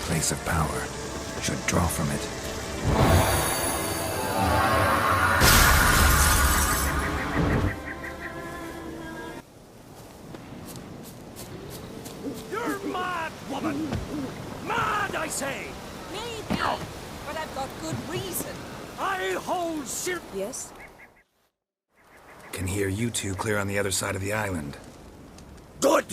place of power. Should draw from it. You're mad, woman! Mad, I say! Maybe, but I've got good reason. I hold Yes? Can hear you two clear on the other side of the island. Good!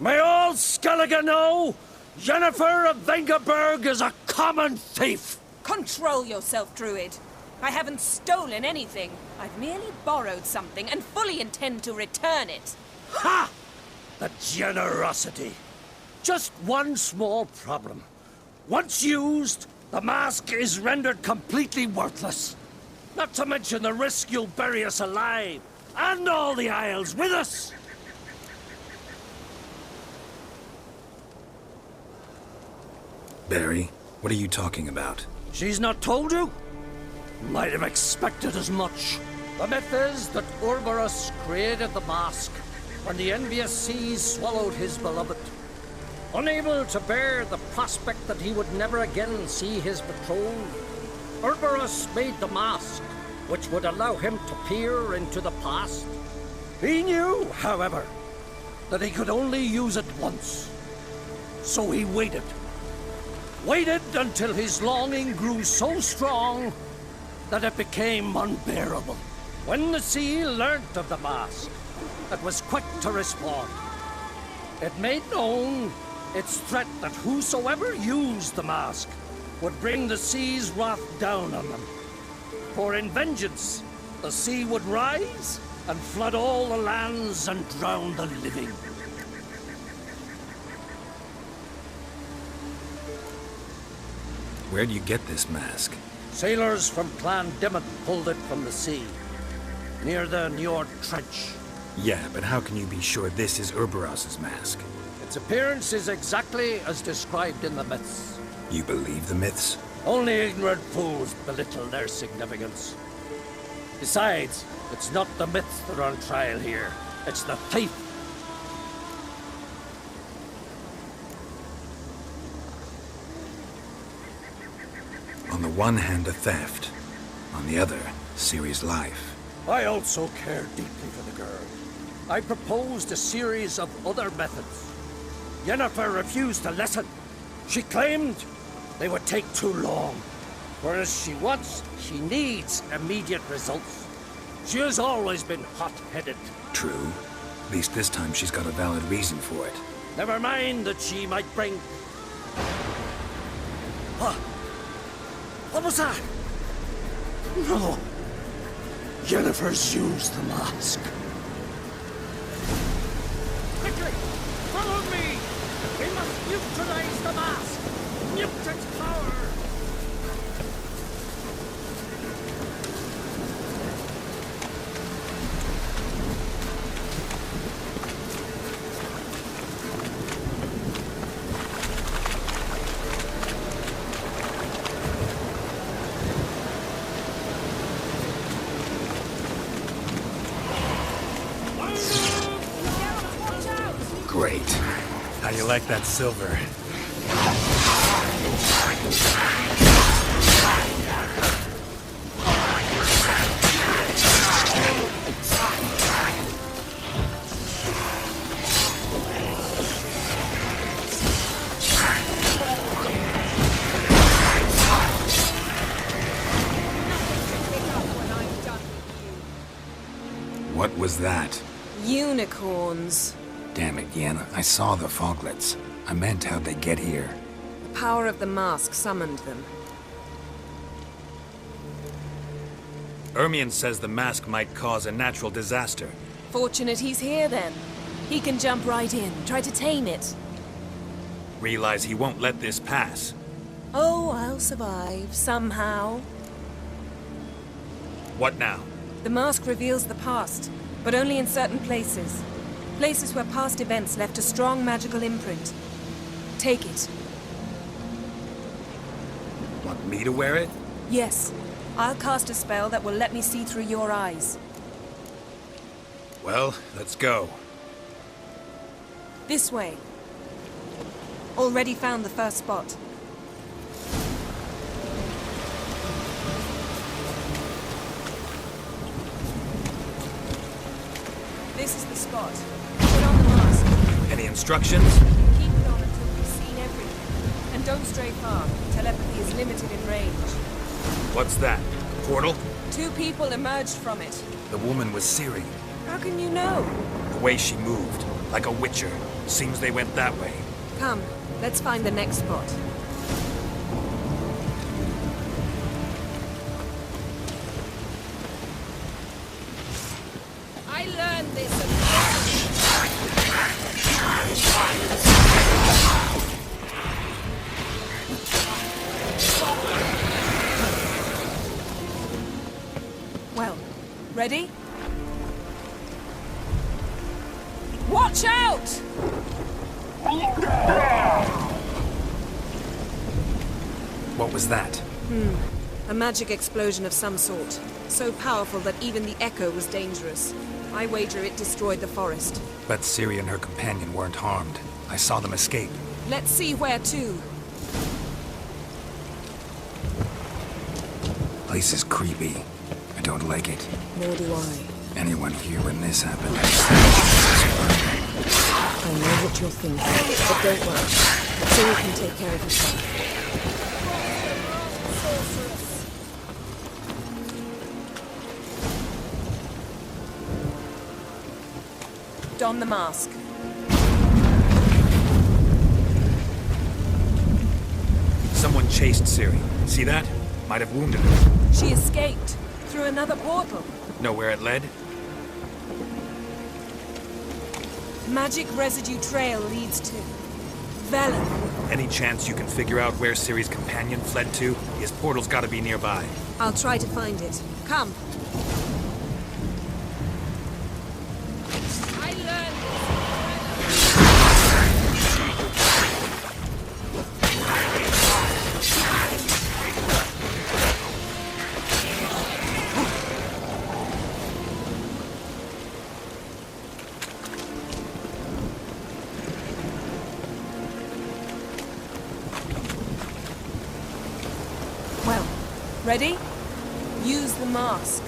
May all Skellige know, Yennefer of Vengerberg is a common thief! Control yourself, Druid. I haven't stolen anything. I've merely borrowed something and fully intend to return it. Ha! The generosity. Just one small problem. Once used, the mask is rendered completely worthless. Not to mention the risk you'll bury us alive, and all the Isles with us. Barry, what are you talking about? She's not told you? Might have expected as much. The myth is that Urborus created the mask when the envious seas swallowed his beloved. Unable to bear the prospect that he would never again see his betrothed, Urborus made the mask, which would allow him to peer into the past. He knew, however, that he could only use it once. So he waited. Waited until his longing grew so strong that it became unbearable. When the sea learnt of the mask, it was quick to respond. It made known its threat that whosoever used the mask would bring the sea's wrath down on them. For in vengeance, the sea would rise and flood all the lands and drown the living. Where'd you get this mask? Sailors from Clan Dimmet pulled it from the sea, near the Njord Trench. Yeah, but how can you be sure this is Urboros's mask? Its appearance is exactly as described in the myths. You believe the myths? Only ignorant fools belittle their significance. Besides, it's not the myths that are on trial here. It's the thief. On the one hand, a theft. On the other, Ciri's life. I also care deeply for the girl. I proposed a series of other methods. Yennefer refused to listen. She claimed they would take too long. Whereas she needs immediate results. She has always been hot-headed. True. At least this time she's got a valid reason for it. Never mind that she might bring... What? What was that? No. Yennefer's used the mask. Quickly! Follow me! We must neutralize the mask! Nuke its power! Great. How you like that silver? What was that? Unicorns. Damn it, Yen. I saw the foglets. I meant how'd they get here? The power of the mask summoned them. Ermion says the mask might cause a natural disaster. Fortunate he's here then. He can jump right in, try to tame it. Realize he won't let this pass. Oh, I'll survive, somehow. What now? The mask reveals the past, but only in certain places. Places where past events left a strong magical imprint. Take it. Want me to wear it? Yes. I'll cast a spell that will let me see through your eyes. Well, let's go. This way. Already found the first spot. This is the spot. Put on the mask. Any instructions? Keep it on until we've seen everything. And don't stray far. Telepathy is limited in range. What's that? A portal? 2 people emerged from it. The woman was Ciri. How can you know? The way she moved, like a witcher. Seems they went that way. Come, let's find the next spot. I learned this Well, ready? Watch out! What was that? A magic explosion of some sort. So powerful that even the echo was dangerous. I wager it destroyed the forest. But Ciri and her companion weren't harmed. I saw them escape. Let's see where to. Place is creepy. I don't like it. Nor do I. Anyone here when this happened? I know what you're thinking, but don't worry. Ciri can take care of herself. Don the mask. Someone chased Ciri. See that? Might have wounded her. She escaped through another portal. Know where it led? Magic residue trail leads to Velen. Any chance you can figure out where Ciri's companion fled to? His portal's gotta be nearby. I'll try to find it. Come. I learned Well, ready? Use the mask.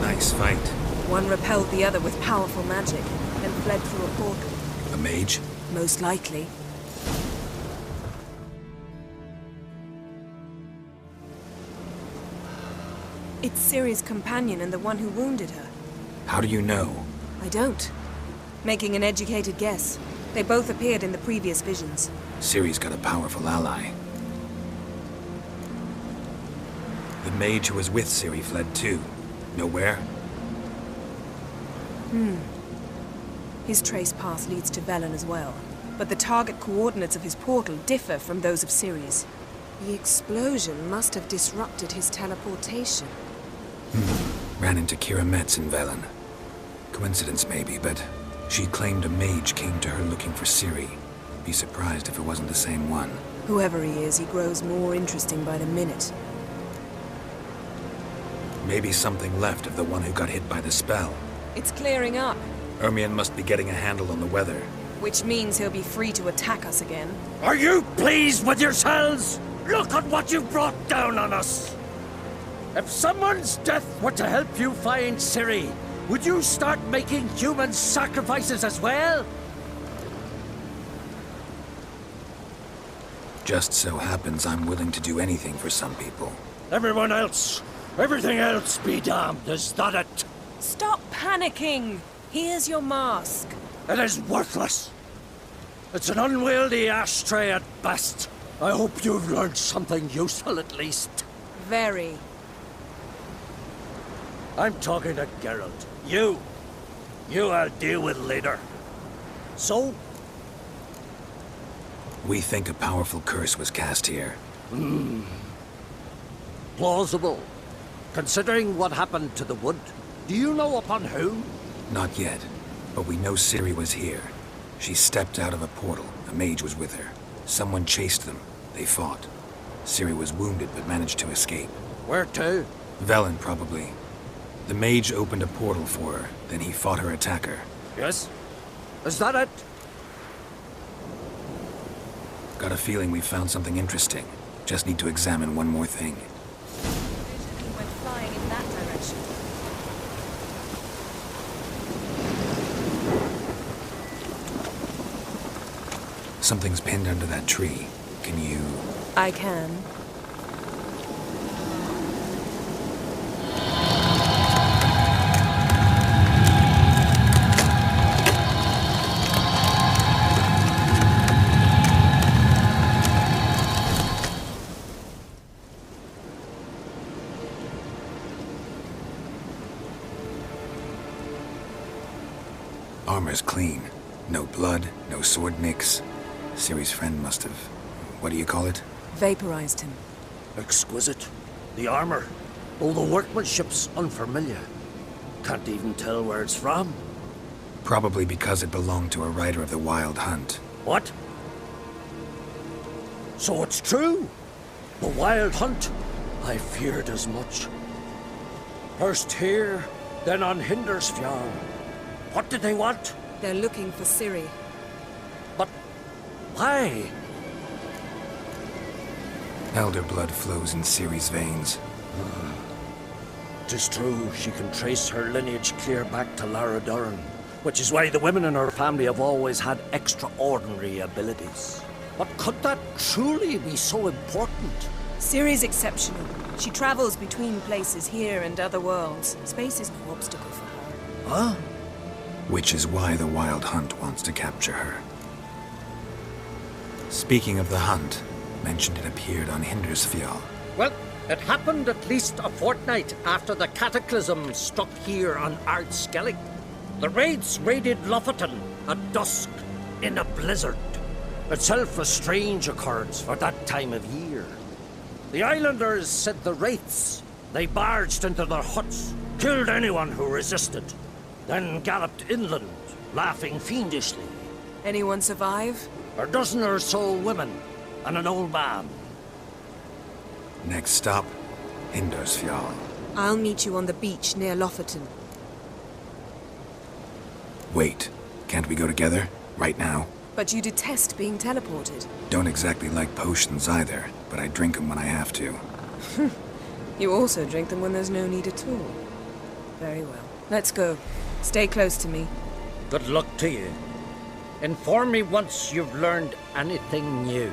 Nice fight. One repelled the other with powerful magic, then fled through a portal. A mage? Most likely. It's Ciri's companion and the one who wounded her. How do you know? I don't. Making an educated guess. They both appeared in the previous visions. Ciri's got a powerful ally. The mage who was with Ciri fled too. Know where? His trace path leads to Velen as well. But the target coordinates of his portal differ from those of Ciri's. The explosion must have disrupted his teleportation. Ran into Kira Metz in Velen. Coincidence maybe, but she claimed a mage came to her looking for Ciri. Be surprised if it wasn't the same one. Whoever he is, he grows more interesting by the minute. Maybe something left of the one who got hit by the spell. It's clearing up, Ermion must be getting a handle on the weather. which means he'll be free to attack us again. Are you pleased with yourselves? Look at what you've brought down on us! If someone's death were to help you find Ciri, would you start making human sacrifices as well? Just so happens I'm willing to do anything for some people. Everyone else, everything else be damned, is that it? Stop panicking! Here's your mask. It is worthless. It's an unwieldy ashtray at best. I hope you've learned something useful at least. Very. I'm talking to Geralt. You I'll deal with later. So, We think a powerful curse was cast here. plausible. Considering what happened to the wood, do you know upon whom? Not yet, but we know Ciri was here. She stepped out of a portal. A mage was with her. Someone chased them. They fought. Ciri was wounded but managed to escape. Where to? Velen, probably. The mage opened a portal for her, then he fought her attacker. Yes? Is that it? Got a feeling we found something interesting. Just need to examine one more thing. He went flying in that direction. Something's pinned under that tree. Can you... I can. Armor's clean. No blood, no sword nicks. Ciri's friend must have... what do you call it? Vaporized him. Exquisite. The armor. All the workmanship's unfamiliar. Can't even tell where it's from. Probably because it belonged to a rider of the Wild Hunt. What? So it's true? The Wild Hunt? I feared as much. First here, then on Hindersfjall. What did they want? They're looking for Ciri. But why? Elder blood flows in Ciri's veins. 'Tis true, she can trace her lineage clear back to Lara Duran, which is why the women in her family have always had extraordinary abilities. But could that truly be so important? Ciri's exceptional. She travels between places here and other worlds. Space is no obstacle for her. Huh? Which is why the Wild Hunt wants to capture her. Speaking of the hunt, mentioned it appeared on Hindersfjall. Well, it happened at least a fortnight after the cataclysm struck here on Ardskellig. The raids raided Lofoten at dusk in a blizzard. Itself a strange occurrence for that time of year. The islanders said the wraiths. They barged into their huts, killed anyone who resisted, then galloped inland, laughing fiendishly. Anyone survive? A dozen or so women and an old man. Next stop, Hindersfjall. I'll meet you on the beach near Lofoten. Wait, can't we go together? Right now? But you detest being teleported. Don't exactly like potions either, but I drink them when I have to. You also drink them when there's no need at all. Very well. Let's go. Stay close to me. Good luck to you. Inform me once you've learned anything new.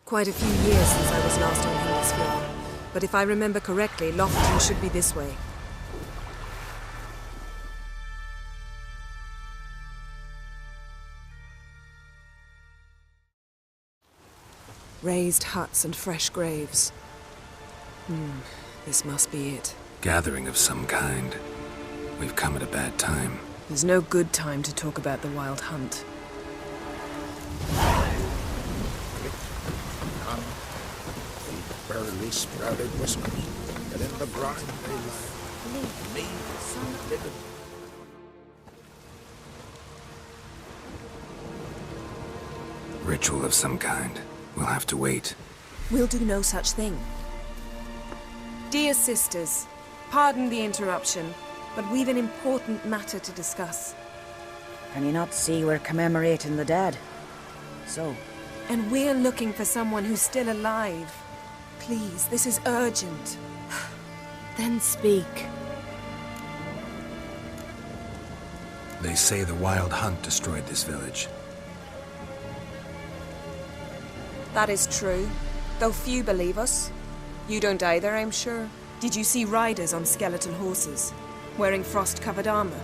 Quite a few years since I was last on Hindersfjall. But if I remember correctly, Lofoten should be this way. Raised huts and fresh graves. This must be it. Gathering of some kind. We've come at a bad time. There's no good time to talk about the Wild Hunt. Barely sprouted whiskers, and in the brine they lie. Me, living. Ritual of some kind. We'll have to wait. We'll do no such thing. Dear sisters, pardon the interruption, but we've an important matter to discuss. Can you not see we're commemorating the dead? So? And we're looking for someone who's still alive. Please, this is urgent. Then speak. They say the Wild Hunt destroyed this village. That is true, though few believe us. You don't either, I'm sure. Did you see riders on skeletal horses, wearing frost-covered armor?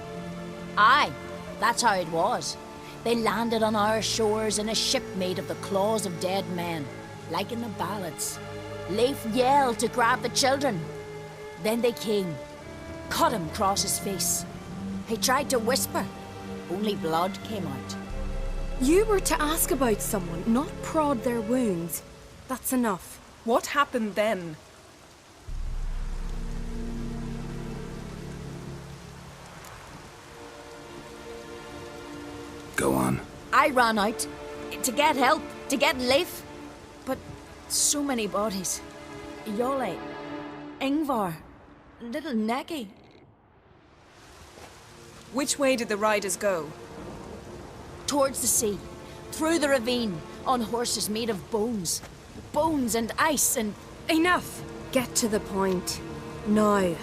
Aye, that's how it was. They landed on our shores in a ship made of the claws of dead men, like in the ballads. Leif yelled to grab the children. Then they came, cut him across his face. He tried to whisper, only blood came out. You were to ask about someone, not prod their wounds. That's enough. What happened then? Go on. I ran out to get help, to get Leif. But so many bodies. Yole, Ingvar, little Necky. Which way did the riders go? Towards the sea, through the ravine, on horses made of bones. Bones and ice and... Enough! Get to the point. Now.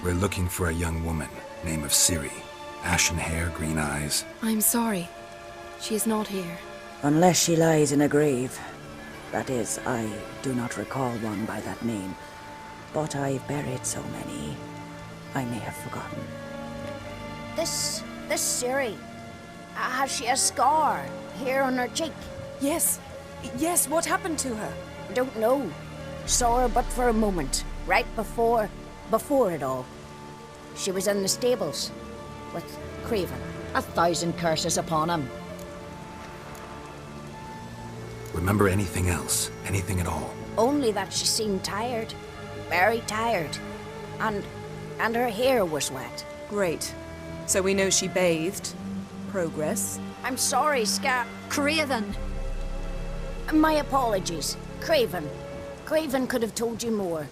We're looking for a young woman, name of Ciri. Ashen hair, green eyes. I'm sorry. She is not here. Unless she lies in a grave. That is, I do not recall one by that name. But I've buried so many, I may have forgotten. This Ciri, has she a scar here on her cheek? Yes. Yes, what happened to her? Don't know. Saw her but for a moment, right before it all. She was in the stables with Craven. 1,000 curses upon him. Remember anything else? Anything at all? Only that she seemed tired. Very tired. And her hair was wet. Great. So we know she bathed. Progress. I'm sorry, Scar. Craven! My apologies. Craven. Craven could have told you more.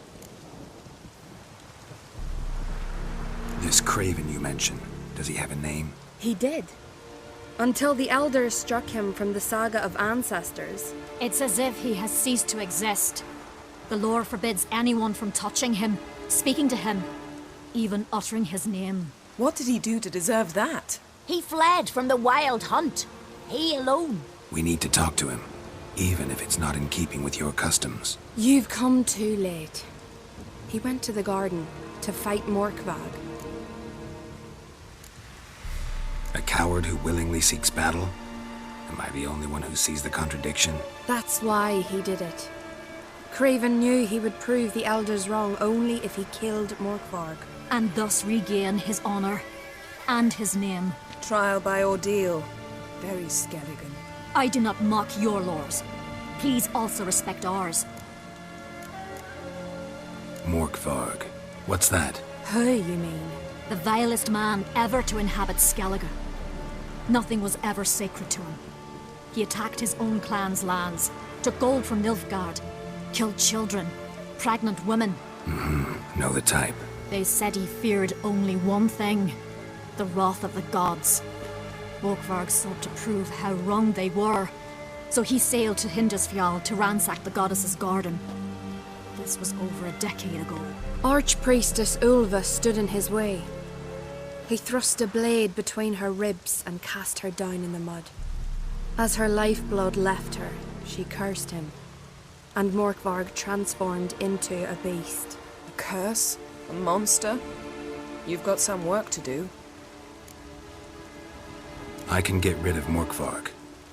This Craven you mentioned, does he have a name? He did. Until the elders struck him from the saga of ancestors. It's as if he has ceased to exist. The lore forbids anyone from touching him, speaking to him, even uttering his name. What did he do to deserve that? He fled from the wild hunt. He alone. We need to talk to him, even if it's not in keeping with your customs. You've come too late. He went to the garden to fight Morkvag. A coward who willingly seeks battle? Am I the only one who sees the contradiction? That's why he did it. Craven knew he would prove the elders wrong only if he killed Morkvarg. And thus regain his honor and his name. Trial by ordeal. Very Skelligan. I do not mock your laws. Please also respect ours. Morkvarg. What's that? Who, you mean? The vilest man ever to inhabit Skellige. Nothing was ever sacred to him. He attacked his own clan's lands, took gold from Nilfgaard, killed children, pregnant women. Know the type. They said he feared only one thing, the wrath of the gods. Morkvarg sought to prove how wrong they were, so he sailed to Hindisfjall to ransack the goddess's garden. This was over a decade ago. Archpriestess Ulva stood in his way. He thrust a blade between her ribs and cast her down in the mud. As her lifeblood left her, she cursed him, and Morkvarg transformed into a beast. A curse? A monster? You've got some work to do. I can get rid of Morkvarg.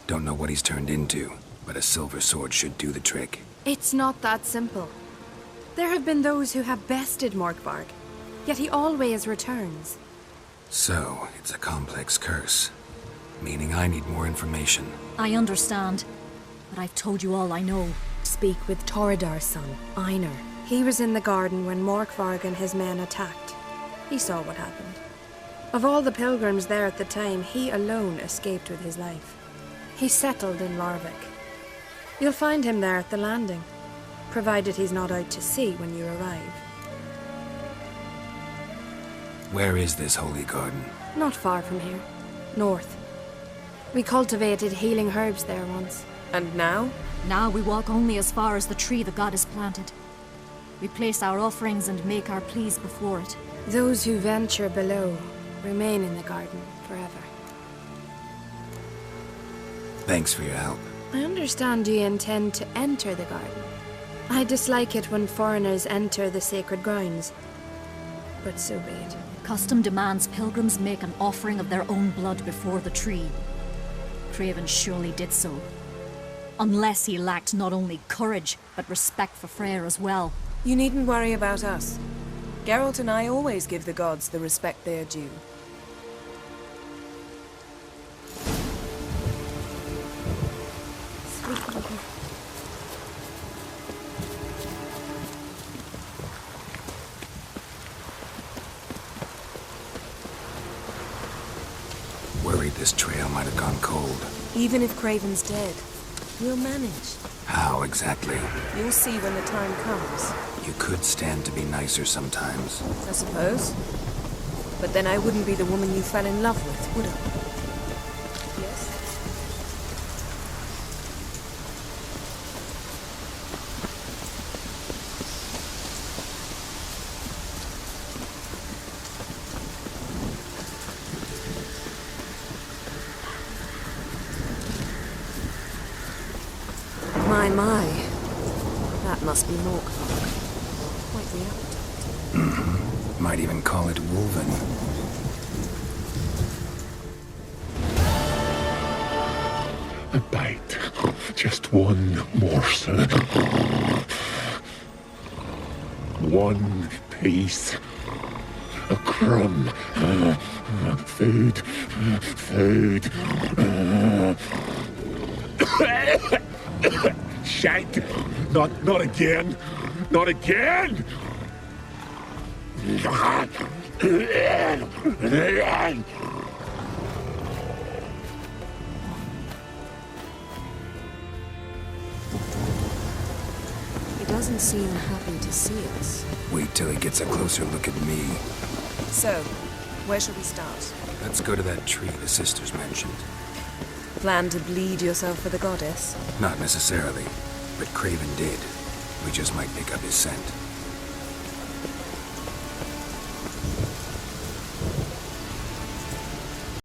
Don't know what he's turned into, but a silver sword should do the trick. It's not that simple. There have been those who have bested Morkvarg, yet he always returns. So, it's a complex curse. Meaning I need more information. I understand, but I've told you all I know. Speak with Torridar's son, Einar. He was in the garden when Morkvarg and his men attacked. He saw what happened. Of all the pilgrims there at the time, he alone escaped with his life. He settled in Larvik. You'll find him there at the landing, provided he's not out to sea when you arrive. Where is this holy garden? Not far from here. North. We cultivated healing herbs there once. And now? Now we walk only as far as the tree the goddess planted. We place our offerings and make our pleas before it. Those who venture below remain in the garden forever. Thanks for your help. I understand you intend to enter the garden. I dislike it when foreigners enter the sacred grounds, but so be it. Custom demands pilgrims make an offering of their own blood before the tree. Craven surely did so. Unless he lacked not only courage, but respect for Freyr as well. You needn't worry about us. Geralt and I always give the gods the respect they are due. worried this trail might have gone cold. Even if Craven's dead, we'll manage. How exactly? You'll see when the time comes. You could stand to be nicer sometimes. I suppose. But then I wouldn't be the woman you fell in love with, would I? Yes? My. That must be Morkvarg. Quite the appetite. Might even call it Wolven. A bite. Just one morsel. One piece. A crumb. Food. Food. Shank! Not again! Not again! He doesn't seem happy to see us. Wait till he gets a closer look at me. So, where shall we start? Let's go to that tree the sisters mentioned. Plan to bleed yourself for the goddess? Not necessarily, but Craven did. We just might pick up his scent.